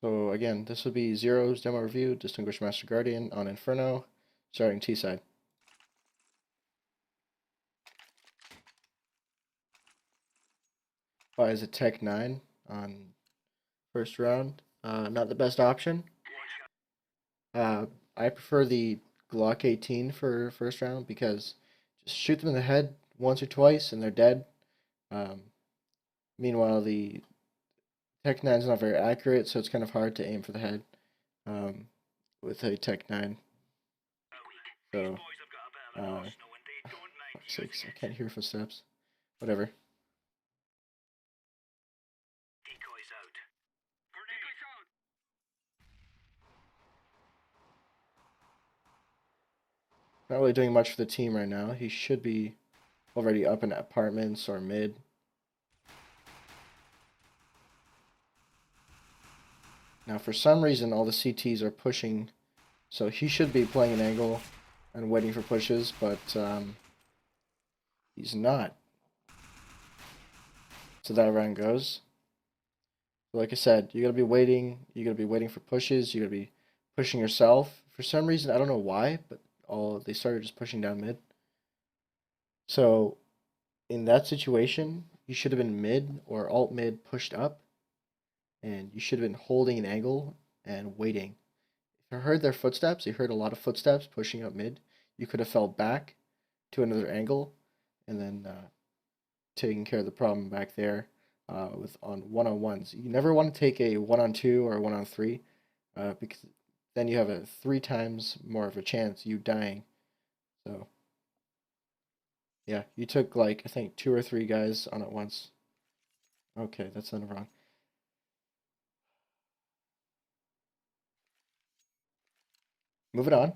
So again, this would be Zero's demo review, Distinguished Master Guardian on Inferno, starting T-side. Buys a Tech 9 on first round. Not the best option. I prefer the Glock 18 for first round because just shoot them in the head once or twice and they're dead. Meanwhile, the Tech 9 is not very accurate, so it's kind of hard to aim for the head with a Tech 9. So, fuck's sakes, I can't hear footsteps. Whatever. Not really doing much for the team right now. He should be already up in apartments or mid. Now, for some reason, all the CTs are pushing, so he should be playing an angle and waiting for pushes, but he's not. So that round goes. So like I said, you gotta be waiting. You gotta be waiting for pushes. You gotta be pushing yourself. For some reason, I don't know why, but they started just pushing down mid. So in that situation, you should have been mid or alt mid pushed up, and you should have been holding an angle and waiting. If you heard their footsteps, you heard a lot of footsteps pushing up mid, you could have fell back to another angle and then taking care of the problem back there with on one-on-ones. You never want to take a one-on-two or a one-on-three because then you have a 3 times more of a chance you dying. So yeah, you took like I think 2 or 3 guys on at once. Okay, that's not wrong. Moving on.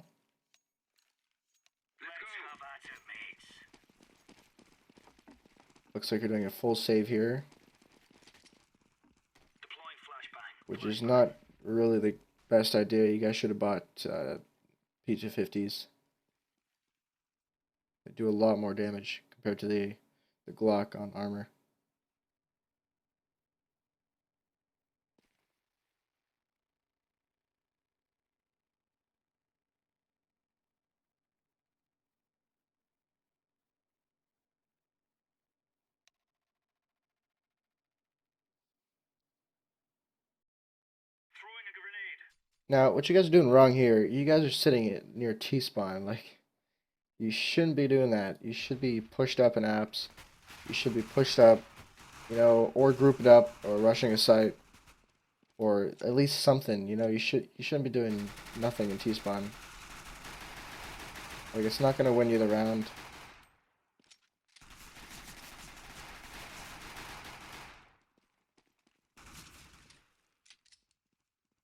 Looks like you're doing a full save here, which is not really the best idea. You guys should have bought P250s. They do a lot more damage compared to the Glock on armor. Now, what you guys are doing wrong here, you guys are sitting near T-spawn. Like, you shouldn't be doing that. You should be pushed up in apps. You should be pushed up, you know, or grouped up, or rushing a site, or at least something. You know, you shouldn't be doing nothing in T-spawn. Like, it's not gonna win you the round.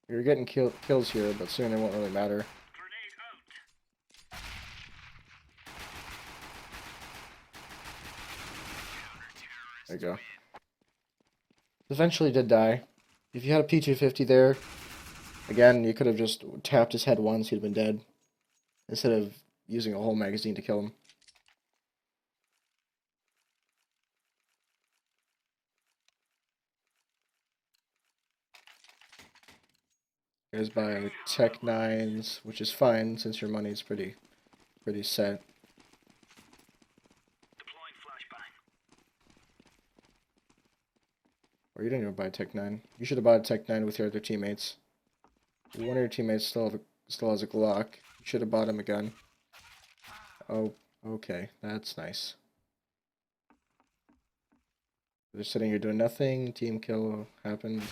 You're getting kills here, but soon it won't really matter. There you go. Eventually did die. If you had a P250 there, again, you could have just tapped his head once, he'd have been dead. Instead of using a whole magazine to kill him. You guys buy the Tech 9s, which is fine since your money's pretty set. Or you didn't even buy a Tech 9. You should have bought a Tech 9 with your other teammates. One of your teammates still has a Glock. You should have bought him a gun. Oh, okay, that's nice. They're sitting here doing nothing. Team kill happened.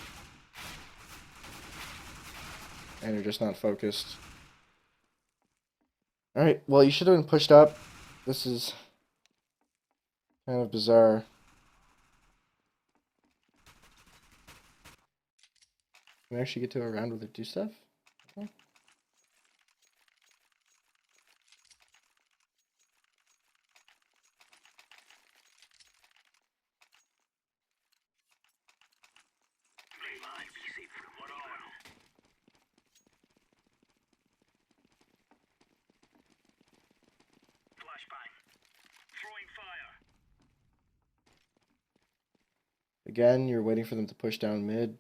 And you're just not focused. Alright, well, you should have been pushed up. This is kind of bizarre. Can we actually get to a round where they do stuff? Okay. Again, you're waiting for them to push down mid.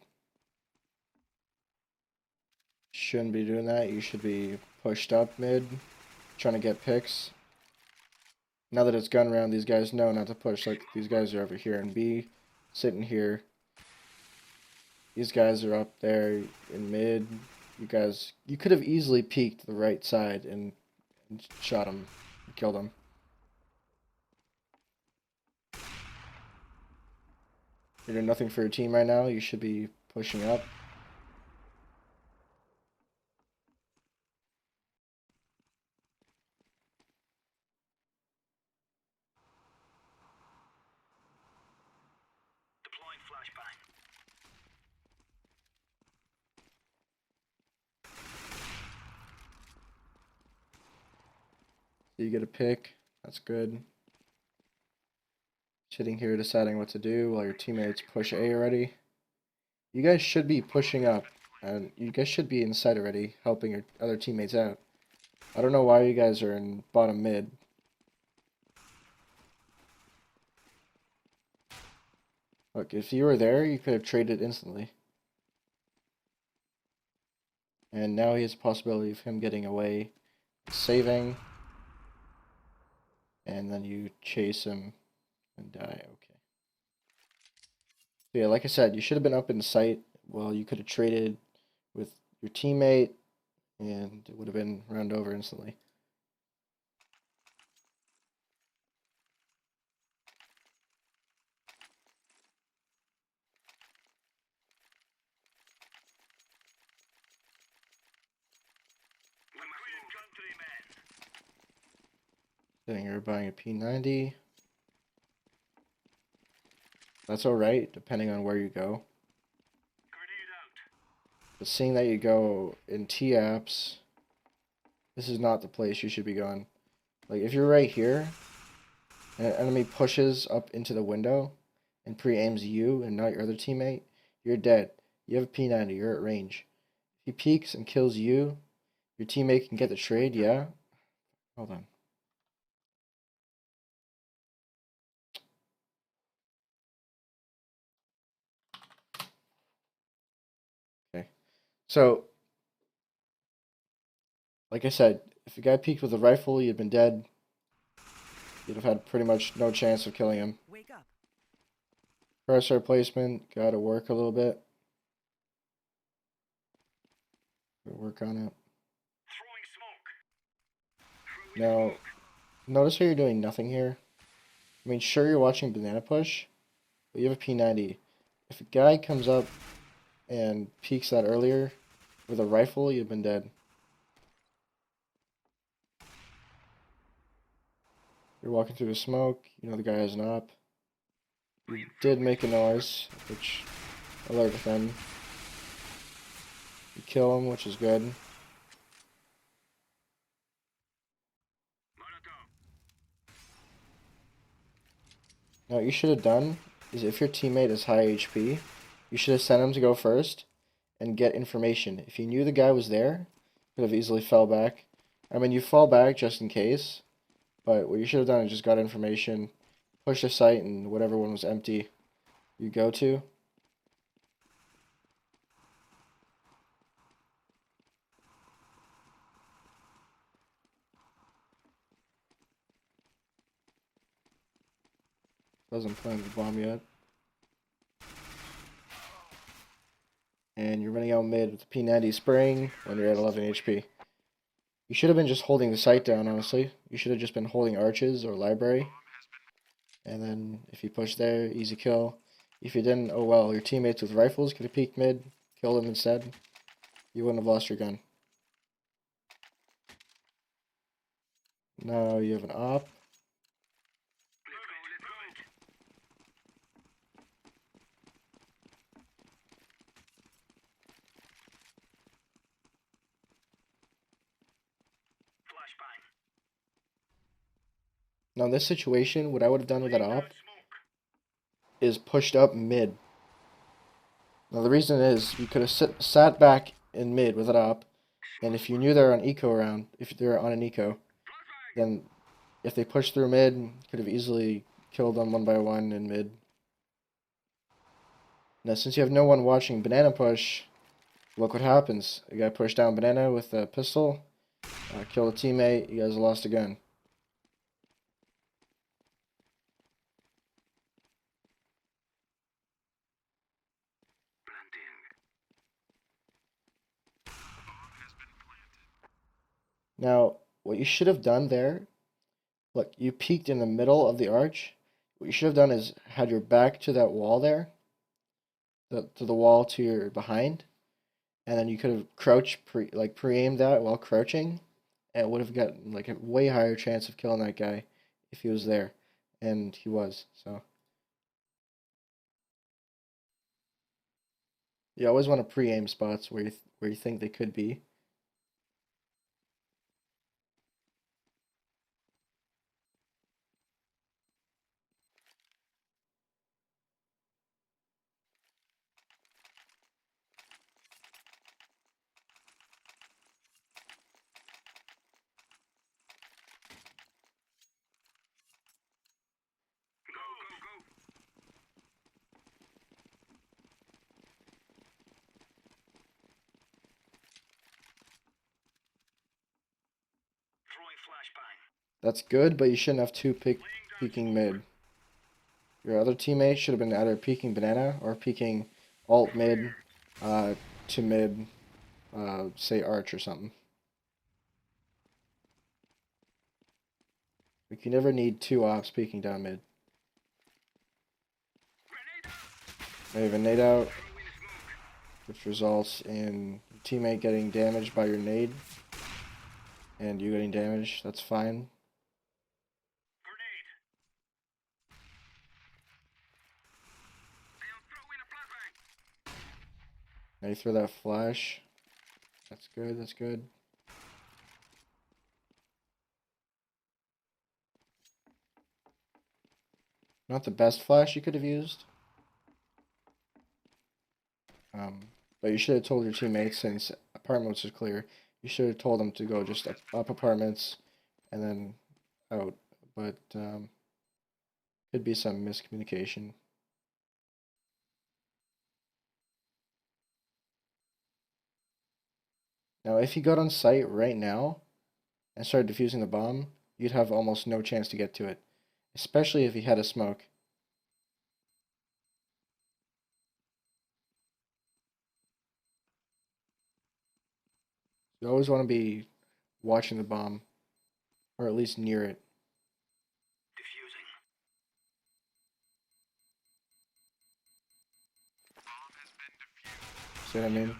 Shouldn't be doing that. You should be pushed up mid, trying to get picks. Now that it's gun round, these guys know not to push. Like, these guys are over here in B, sitting here. These guys are up there in mid. You could have easily peeked the right side and shot him, killed him. You're doing nothing for your team right now. You should be pushing up. So you get a pick. That's good. Sitting here deciding what to do while your teammates push A already. You guys should be pushing up, and you guys should be inside already, helping your other teammates out. I don't know why you guys are in bottom mid. Look, if you were there, you could have traded instantly. And now he has a possibility of him getting away, saving, and then you chase him and die. Okay. So yeah, like I said, you should have been up in sight. Well, you could have traded with your teammate, and it would have been round over instantly. Sitting here buying a P90. That's alright, depending on where you go. But seeing that you go in T-apps, this is not the place you should be going. Like, if you're right here, and an enemy pushes up into the window and pre-aims you and not your other teammate, you're dead. You have a P90, you're at range. If he peeks and kills you, your teammate can get the trade, yeah? Hold on. Okay. So, like I said, if the guy peeked with a rifle, you'd been dead. You'd have had pretty much no chance of killing him. Wake up. Crosshair placement, gotta work a little bit. Work on it. Now, notice how you're doing nothing here. I mean, sure, you're watching Banana Push, but you have a P90. If a guy comes up and peeks that earlier with a rifle, you've been dead. You're walking through the smoke, you know the guy has an op. You did make a noise, which alerted them. You kill him, which is good. Now, what you should have done is if your teammate is high HP, you should have sent him to go first and get information. If you knew the guy was there, you could have easily fell back. I mean, you fall back just in case, but what you should have done is just got information, push the site, and whatever one was empty, you go to. Doesn't plant the bomb yet. And you're running out mid with the P90 spraying when you're at 11 HP. You should have been just holding the site down, honestly. You should have just been holding arches or library. And then if you push there, easy kill. If you didn't, oh well, your teammates with rifles could have peeked mid, killed them instead. You wouldn't have lost your gun. Now you have an op. Now in this situation, what I would have done with that op is pushed up mid. Now the reason is you could have sat back in mid with that op, and if you knew they're on eco round, if they're on an eco, then if they pushed through mid, you could have easily killed them one by one in mid. Now since you have no one watching Banana Push, look what happens. A guy pushed down banana with a pistol, killed a teammate. You guys lost a gun. Now, what you should have done there, look, you peeked in the middle of the arch. What you should have done is had your back to that wall there, to the wall to your behind, and then you could have pre-aimed that while crouching, and it would have gotten like a way higher chance of killing that guy if he was there, and he was. So you always want to pre-aim spots where you think they could be. That's good, but you shouldn't have two peeking mid. Your other teammate should have been either peeking banana or peeking alt mid to mid, say arch or something. Like you never need two ops peeking down mid. Now you have a nade out, which results in your teammate getting damaged by your nade, and you getting damaged. That's fine. Now you throw that flash. That's good, that's good. Not the best flash you could have used. But you should have told your teammates, since apartments is clear, you should have told them to go just up apartments and then out. But could be some miscommunication. Now, if you got on site right now and started defusing the bomb, you'd have almost no chance to get to it, especially if he had a smoke. You always want to be watching the bomb, or at least near it. See what I mean?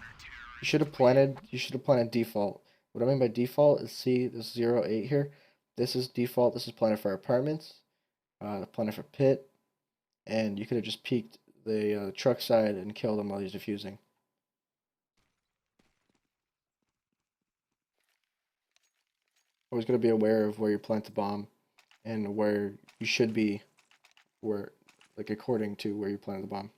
You should have planted default. What I mean by default is, see this 08 here? This is default, this is planted for apartments, planted for pit, and you could have just peeked the truck side and killed him while he's defusing. Always got to be aware of where you plant the bomb and where you should be, according to where you planted the bomb.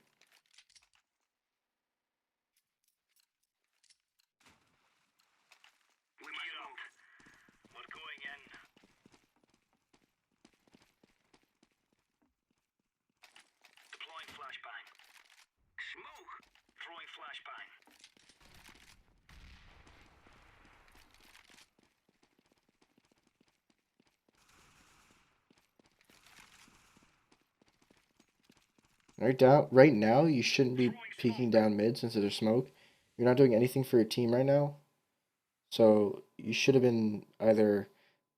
Right now, you shouldn't be peeking down mid since there's smoke. You're not doing anything for your team right now. So you should have been either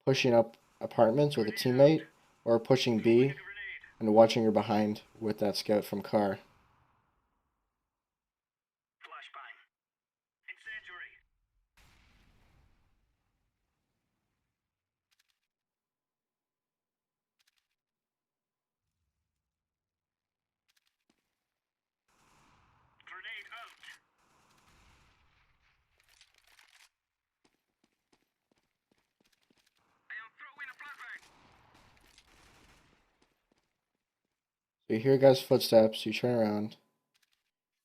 pushing up apartments with a teammate or pushing B and watching your behind with that scout from car. So you hear a guy's footsteps, you turn around.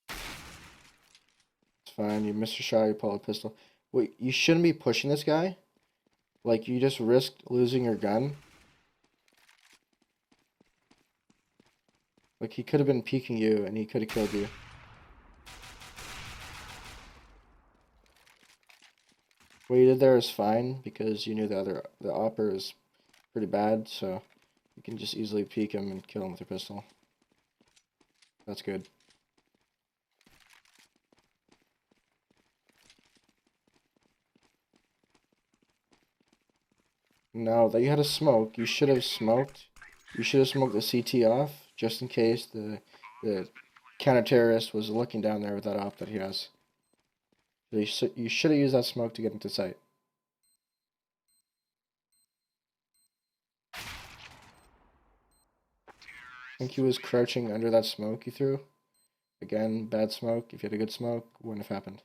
It's fine, you missed your shot, you pull a pistol. Wait, you shouldn't be pushing this guy. Like, you just risked losing your gun. Like, he could have been peeking you and he could have killed you. What you did there is fine because you knew the upper is pretty bad, so you can just easily peek him and kill him with your pistol. That's good. Now that you had a smoke, you should have smoked. You should have smoked the CT off just in case the counter-terrorist was looking down there with that op that he has. So you should have used that smoke to get into sight. I think he was crouching under that smoke you threw. Again, bad smoke. If you had a good smoke, wouldn't have happened.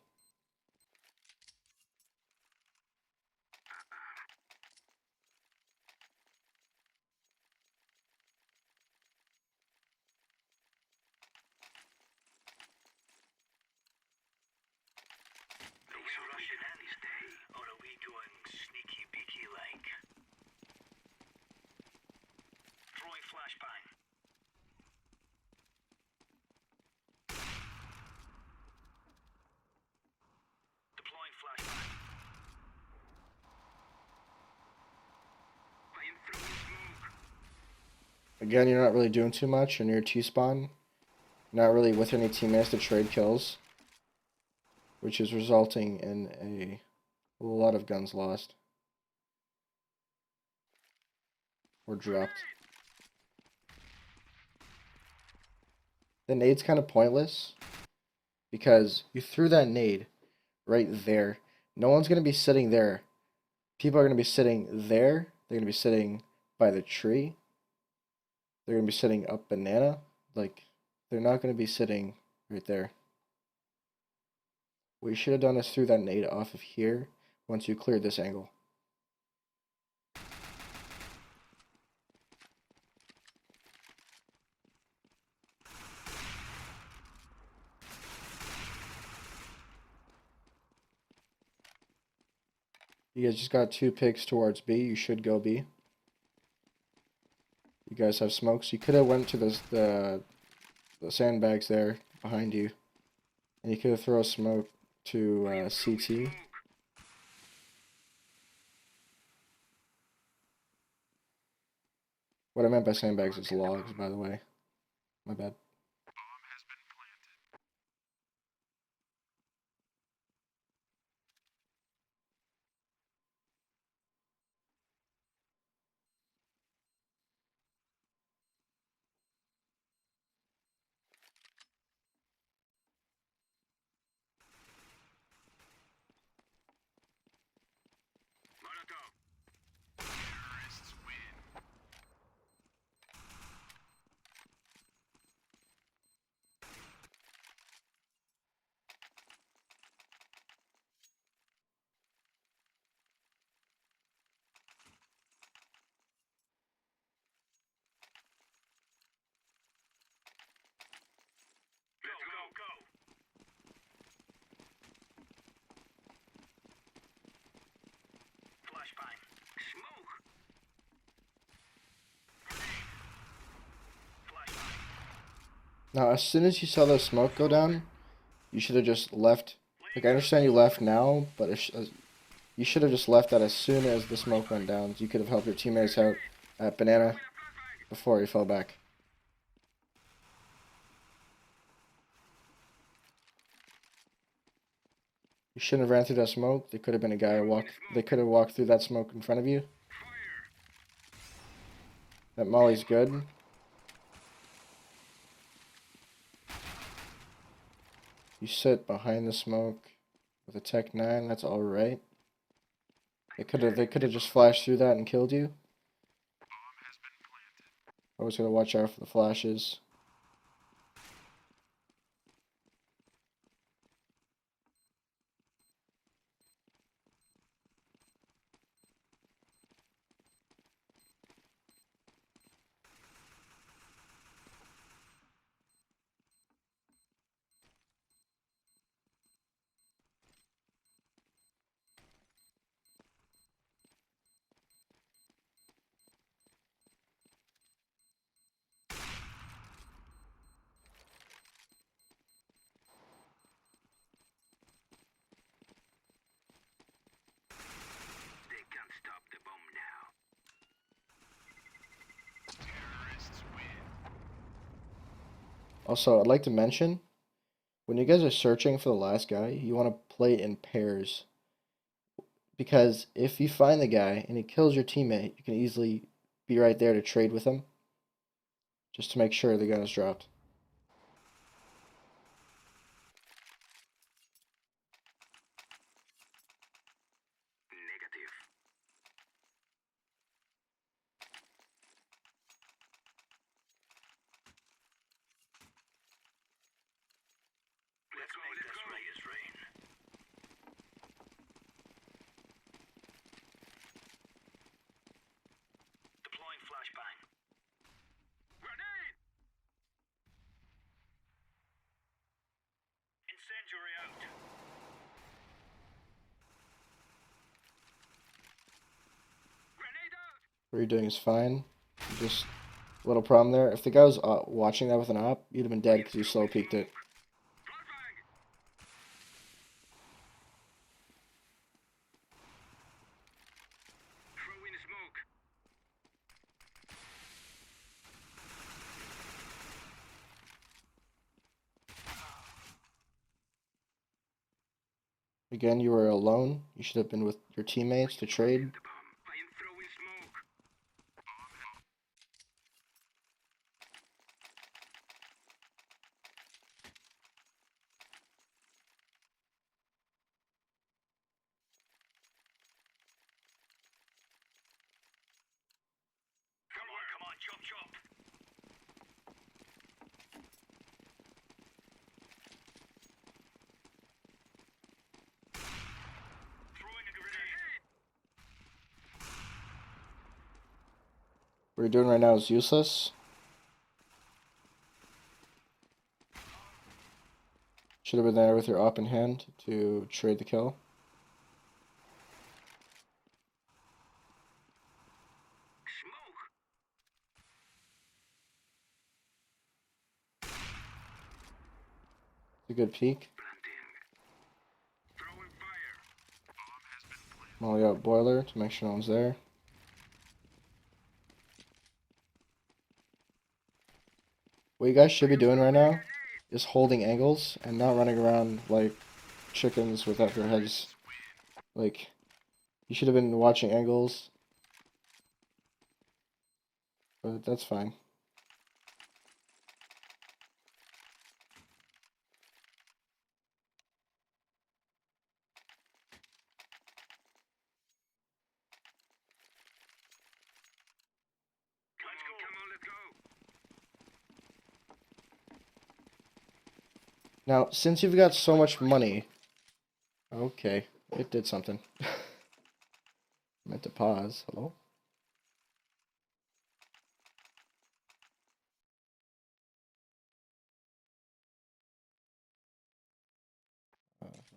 Again, you're not really doing too much in your T-spawn. Not really with any teammates to trade kills, which is resulting in a lot of guns lost or dropped. The nade's kind of pointless because you threw that nade right there. No one's going to be sitting there. People are going to be sitting there. They're going to be sitting by the tree. They're going to be sitting up banana. Like, they're not going to be sitting right there. What you should have done is threw that nade off of here once you cleared this angle. You guys just got 2 picks towards B. You should go B. You guys have smokes. You could have went to the sandbags there behind you, and you could have thrown a smoke to CT. What I meant by sandbags is logs, by the way. My bad. Now, as soon as you saw the smoke go down, you should have just left. Like, I understand you left now, but you should have just left that as soon as the smoke went down. You could have helped your teammates out at banana before he fell back. You shouldn't have ran through that smoke. There could have been a guy they could have walked through that smoke in front of you. That molly's good. You sit behind the smoke with a Tech 9, that's alright. They could have just flashed through that and killed you. Always gotta watch out for the flashes. Also, I'd like to mention, when you guys are searching for the last guy, you want to play in pairs. Because if you find the guy and he kills your teammate, you can easily be right there to trade with him. Just to make sure the gun is dropped. What you're doing is fine. Just a little problem there. If the guy was watching that with an op, you'd have been dead because you slow peeked it. Again, you were alone. You should have been with your teammates to trade. What you're doing right now is useless. Should have been there with your op in hand to trade the kill. It's a good peek. Molly out boiler to make sure no one's there. What you guys should be doing right now is holding angles and not running around like chickens without their heads. Like, you should have been watching angles. But that's fine. Now, since you've got so much money... Okay, it did something. I meant to pause. Hello?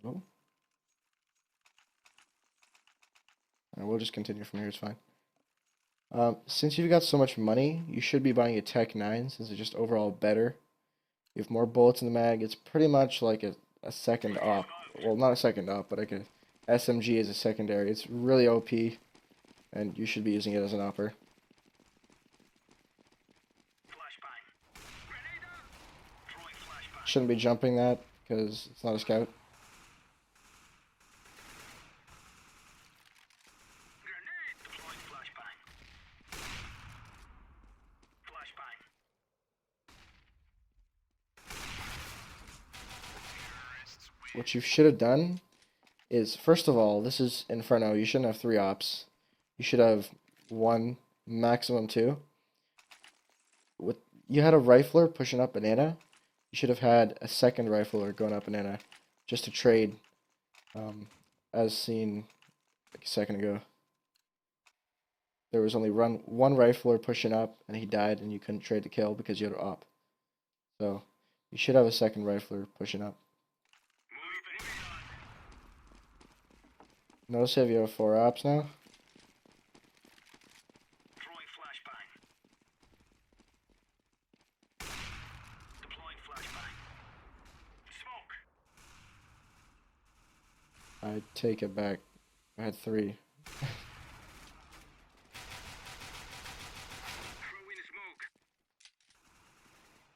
Hello? And we'll just continue from here, it's fine. Since you've got so much money, you should be buying a Tech 9, since it's just overall better. You have more bullets in the mag. It's pretty much like a second op. Well, not a second op, but like a SMG as a secondary. It's really OP, and you should be using it as an opper. Shouldn't be jumping that, because it's not a scout. What you should have done is, first of all, this is Inferno. You shouldn't have 3 ops. You should have 1, maximum 2. You had a rifler pushing up banana. You should have had a second rifler going up banana, just to trade, as seen like a second ago. There was only one rifler pushing up, and he died, and you couldn't trade the kill because you had an op. So, you should have a second rifler pushing up. Notice if you have 4 ops now. I take it back. I had 3.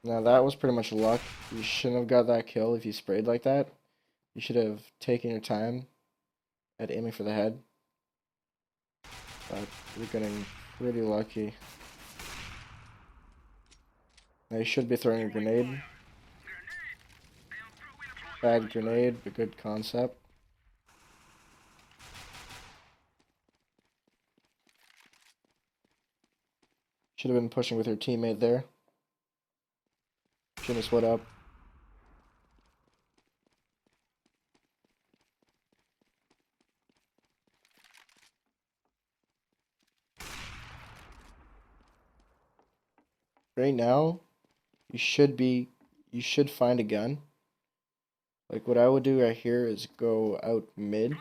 Now that was pretty much luck. You shouldn't have got that kill if you sprayed like that. You should have taken your time at aiming for the head. But you're getting pretty lucky. Now you should be throwing a grenade. Bad grenade, but good concept. Should have been pushing with your teammate there. Shouldn't have split up. Right now, you should find a gun. Like what I would do right here is go out mid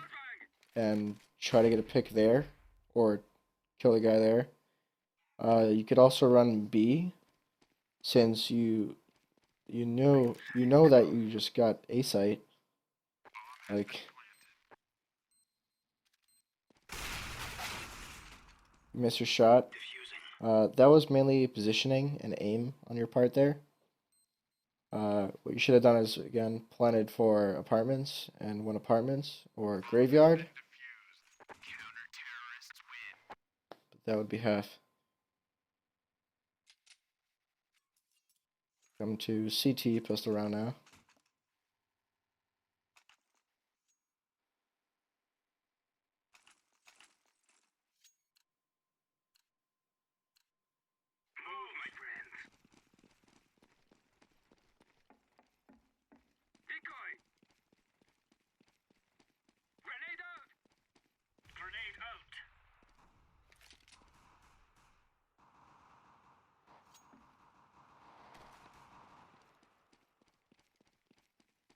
and try to get a pick there or kill the guy there. You could also run B since you know that you just got A site. Like you missed your shot. That was mainly positioning and aim on your part there. What you should have done is, again, planted for apartments and went apartments or graveyard. But that would be half. Come to CT, pistol round now.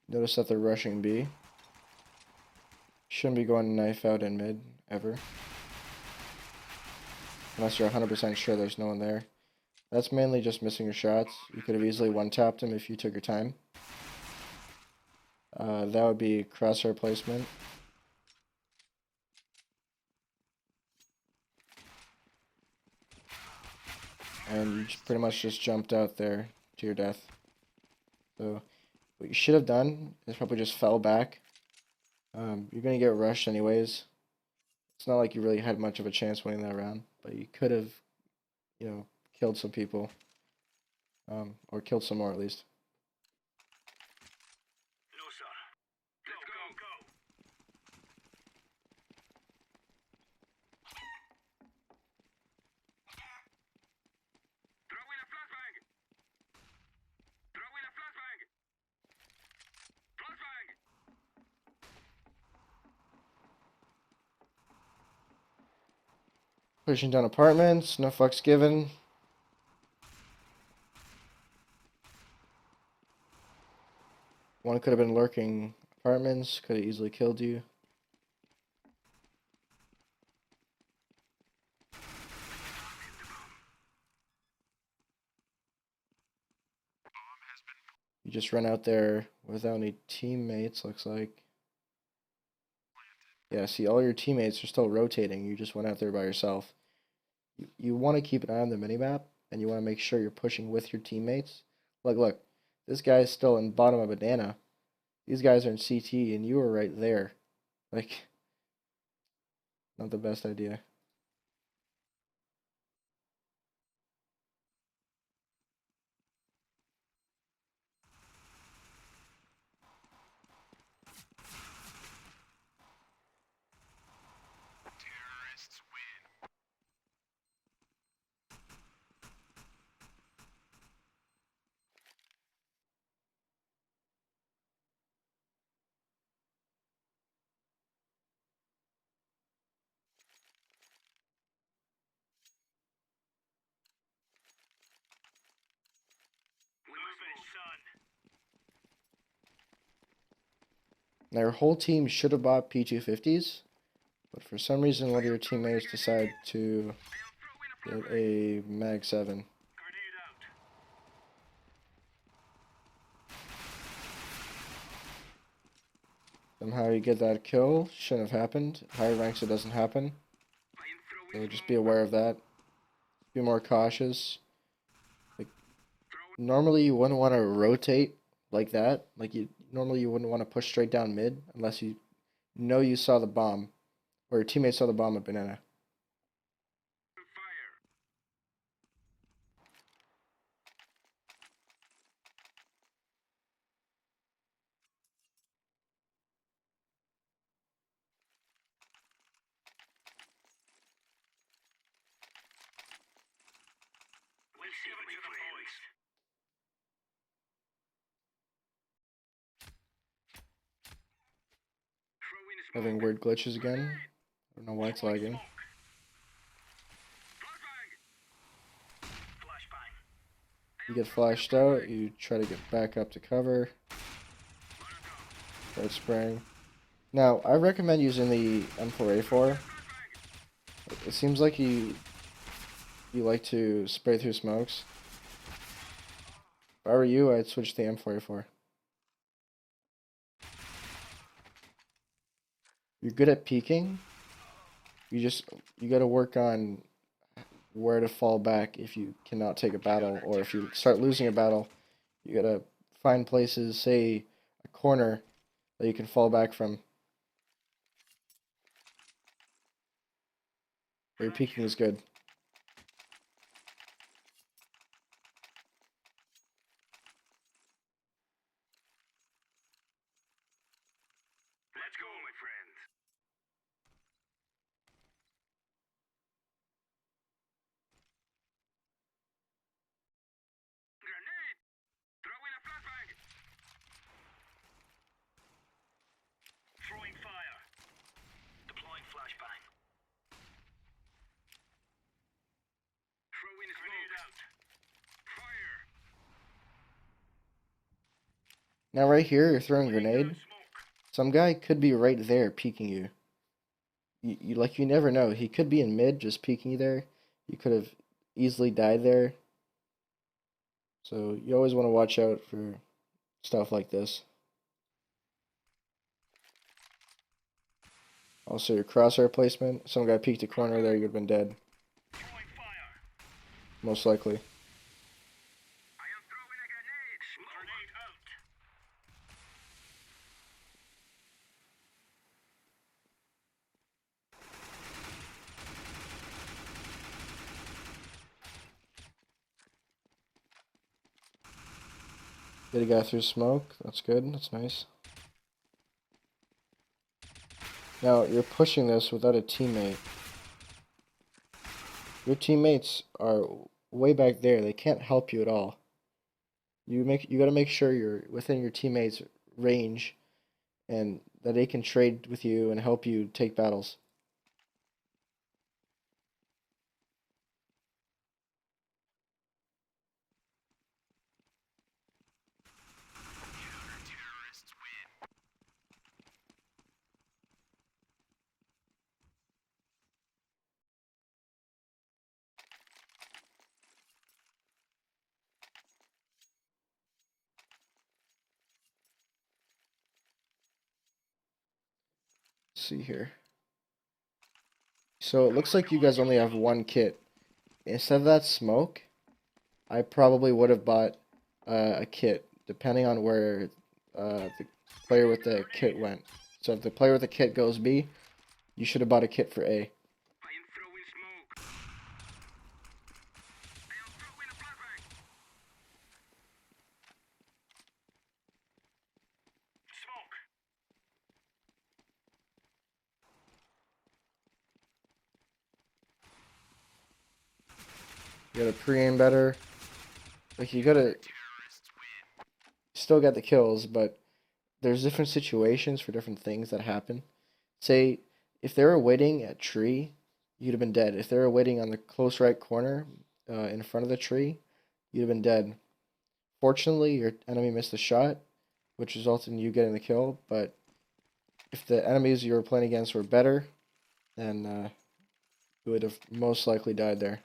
Notice that they're rushing B. Shouldn't be going knife out in mid, ever. Unless you're 100% sure there's no one there. That's mainly just missing your shots. You could have easily one-tapped him if you took your time. That would be crosshair placement. And you pretty much just jumped out there to your death. So what you should have done is probably just fell back. You're going to get rushed anyways. It's not like you really had much of a chance winning that round, but you could have, killed some people. Or killed some more at least. Pushing down apartments, no fucks given. One could have been lurking apartments, could have easily killed you. You just run out there without any teammates, looks like. Yeah, see, all your teammates are still rotating. You just went out there by yourself. You want to keep an eye on the minimap, and you want to make sure you're pushing with your teammates. Look, this guy's still in bottom of banana. These guys are in CT, and you were right there. Like, not the best idea. Now, your whole team should have bought P250s, but for some reason, one of your teammates decided to get a Mag 7. Somehow you get that kill. Shouldn't have happened. Higher ranks it doesn't happen. So just be aware of that. Be more cautious. Like, Normally you wouldn't want to rotate like that. Like normally you wouldn't want to push straight down mid unless you know you saw the bomb or your teammate saw the bomb at banana. Having weird glitches again. I don't know why it's lagging. You get flashed out, you try to get back up to cover. Start spraying. Now, I recommend using the M4A4. It seems like you like to spray through smokes. If I were you, I'd switch to the M4A4. You're good at peeking. You gotta work on where to fall back if you cannot take a battle, or if you start losing a battle, you gotta find places, say a corner, that you can fall back from. Where your peeking is good. Now right here, you're throwing a grenade. Some guy could be right there peeking you. You never know. He could be in mid just peeking you there. You could have easily died there. So you always want to watch out for stuff like this. Also your crosshair placement. Some guy peeked a corner there, you'd have been dead. Most likely. Get a guy through smoke. That's good. That's nice. Now, you're pushing this without a teammate. Your teammates are way back there. They can't help you at all. You gotta make sure you're within your teammates' range and that they can trade with you and help you take battles. Let's see here. So it looks like you guys only have one kit. Instead of that smoke, I probably would have bought a kit, depending on where the player with the kit went. So if the player with the kit goes B, you should have bought a kit for A. You gotta pre-aim better. Like you gotta still get the kills, but there's different situations for different things that happen. Say if they were waiting at tree, you'd have been dead. If they were waiting on the close right corner, in front of the tree, you'd have been dead. Fortunately, your enemy missed the shot, which resulted in you getting the kill. But if the enemies you were playing against were better, then you would have most likely died there.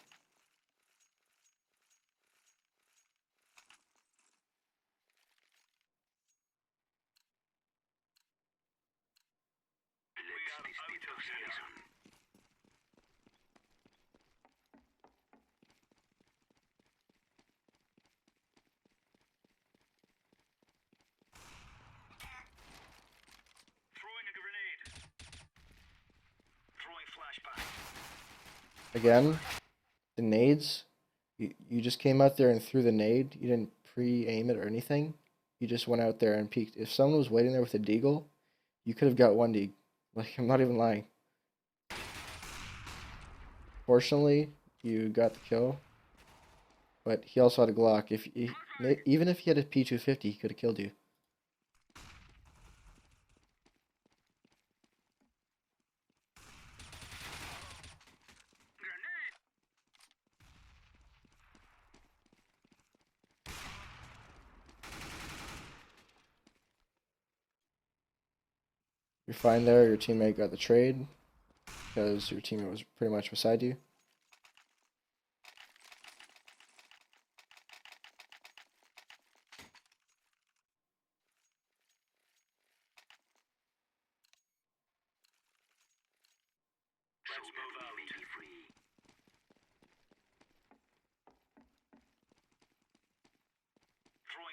Again, the nades, you just came out there and threw the nade. You didn't pre-aim it or anything. You just went out there and peeked. If someone was waiting there with a deagle, you could have got one deagle. Like, I'm not even lying. Fortunately, you got the kill. But he also had a Glock. Even if he had a P250, he could have killed you. You're fine there. Your teammate got the trade because your teammate was pretty much beside you.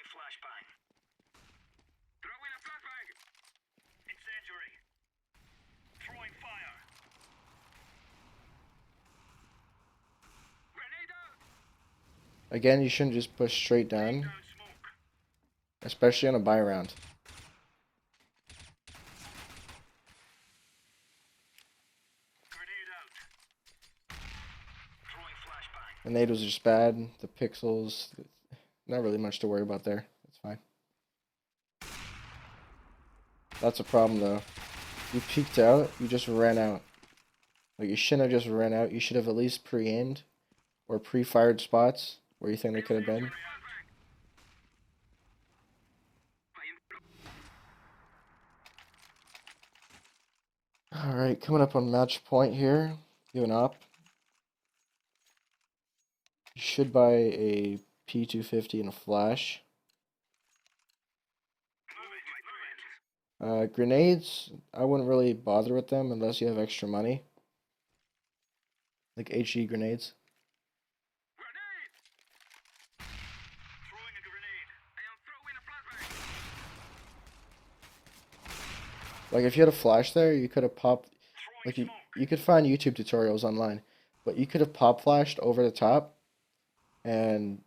Flashbang. Throwing a flashbang. Incendiary. Throwing fire. Grenade out. Again, you shouldn't just push straight down, especially on a buy round. Grenade out. Throwing flashbang. The nade was just bad. The pixels, not really much to worry about there. That's fine. That's a problem though. You peeked out, you just ran out. Like, you shouldn't have just ran out. You should have at least pre-aimed or pre-fired spots where you think they could have been. Alright, coming up on match point here. You have an op. You should buy a P250 and a flash. Grenades, I wouldn't really bother with them unless you have extra money. Like HE grenades. Like, if you had a flash there, you could have popped. Like, you could find YouTube tutorials online, but you could have pop flashed over the top, and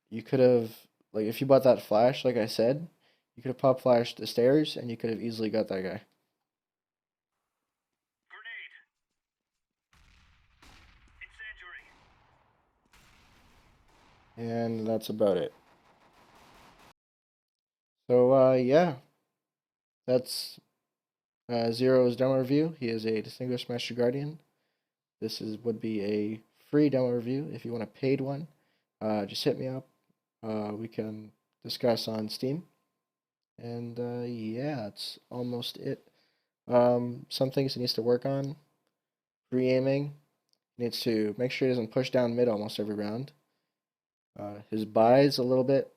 you could have, like, if you bought that flash, like I said, you could have pop flashed the stairs, and you could have easily got that guy. And that's about it. So, yeah, that's Zero's demo review. He is a Distinguished Master Guardian. This would be a free demo review. If you want a paid one, just hit me up. We can discuss on Steam. And yeah, that's almost it. Some things he needs to work on. Re-aiming. He needs to make sure he doesn't push down mid almost every round. His buys a little bit.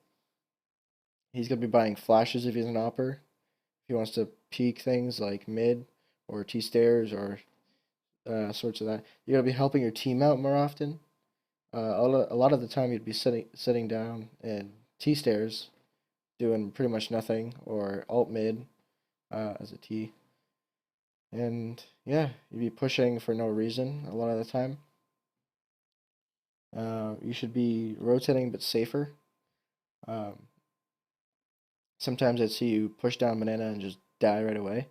He's going to be buying flashes if he's an opper. If he wants to peek things like mid or T-stairs or sorts of that. You're going to be helping your team out more often. A lot of the time you'd be sitting down in T-stairs doing pretty much nothing, or alt mid as a T. And yeah, you'd be pushing for no reason a lot of the time. You should be rotating but safer. Sometimes I'd see you push down banana and just die right away.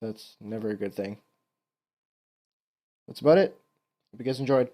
That's never a good thing. That's about it. Hope you guys enjoyed.